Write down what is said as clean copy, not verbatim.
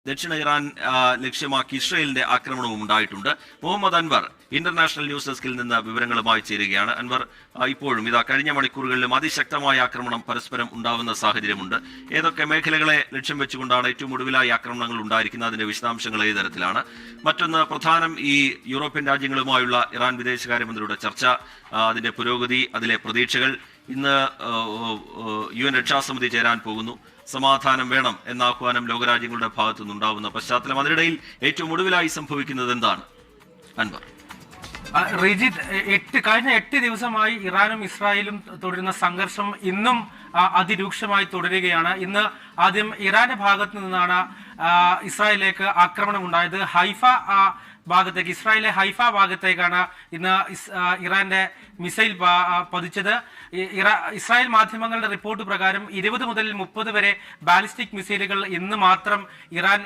ദക്ഷിണ ഇറാൻ ലക്ഷ്യമാക്കി ഇസ്രയേലിന്റെ ആക്രമണവും ഉണ്ടായിട്ടുണ്ട്. മുഹമ്മദ് അൻവർ ഇന്റർനാഷണൽ ന്യൂസ് ഡെസ്കിൽ നിന്ന് വിവരങ്ങളുമായി ചേരുകയാണ്. അൻവർ, ഇപ്പോഴും കഴിഞ്ഞ മണിക്കൂറുകളിലും അതിശക്തമായ ആക്രമണം പരസ്പരം ഉണ്ടാവുന്ന സാഹചര്യമുണ്ട്. ഏതൊക്കെ മേഖലകളെ ലക്ഷ്യം വെച്ചുകൊണ്ടാണ് ഏറ്റവും ഒടുവിലായി ആക്രമണങ്ങൾ ഉണ്ടായിരിക്കുന്നത്? അതിന്റെ വിശദാംശങ്ങൾ ഏത് തരത്തിലാണ്? മറ്റൊന്ന് പ്രധാനം, ഈ യൂറോപ്യൻ രാജ്യങ്ങളുമായുള്ള ഇറാൻ വിദേശകാര്യമന്ത്രിയുടെ ചർച്ച, അതിന്റെ പുരോഗതി, അതിലെ പ്രതീക്ഷകൾ. ഇന്ന് UN രക്ഷാസമിതി ചേരാൻ പോകുന്നു. സമാധാനം വേണം എന്ന ആഹ്വാനം ലോകരാജ്യങ്ങളുടെ ഭാഗത്തു നിന്നുണ്ടാവുന്ന പശ്ചാത്തലം, അതിനിടയിൽ ഏറ്റവും ഒടുവിലായി സംഭവിക്കുന്നത് എന്താണ് അൻവർ? റിജിത്ത്, കഴിഞ്ഞ 8 ദിവസമായി ഇറാനും ഇസ്രായേലും തുടരുന്ന സംഘർഷം ഇന്നും അതിരൂക്ഷമായി തുടരുകയാണ്. ഇന്ന് ആദ്യം ഇറാന്റെ ഭാഗത്തു നിന്നാണ് ഇസ്രായേലിലേക്ക് ആക്രമണം ഉണ്ടായത്. ഭാഗത്തേക്ക്, ഇസ്രായേലിലെ ഹൈഫ ഭാഗത്തേക്കാണ് ഇന്ന് ഇറാന്റെ മിസൈൽ പതിച്ചത്. ഇസ്രായേൽ മാധ്യമങ്ങളുടെ റിപ്പോർട്ട് പ്രകാരം 20 മുതൽ 30 വരെ ബാലിസ്റ്റിക് മിസൈലുകൾ ഇന്ന് മാത്രം ഇറാൻ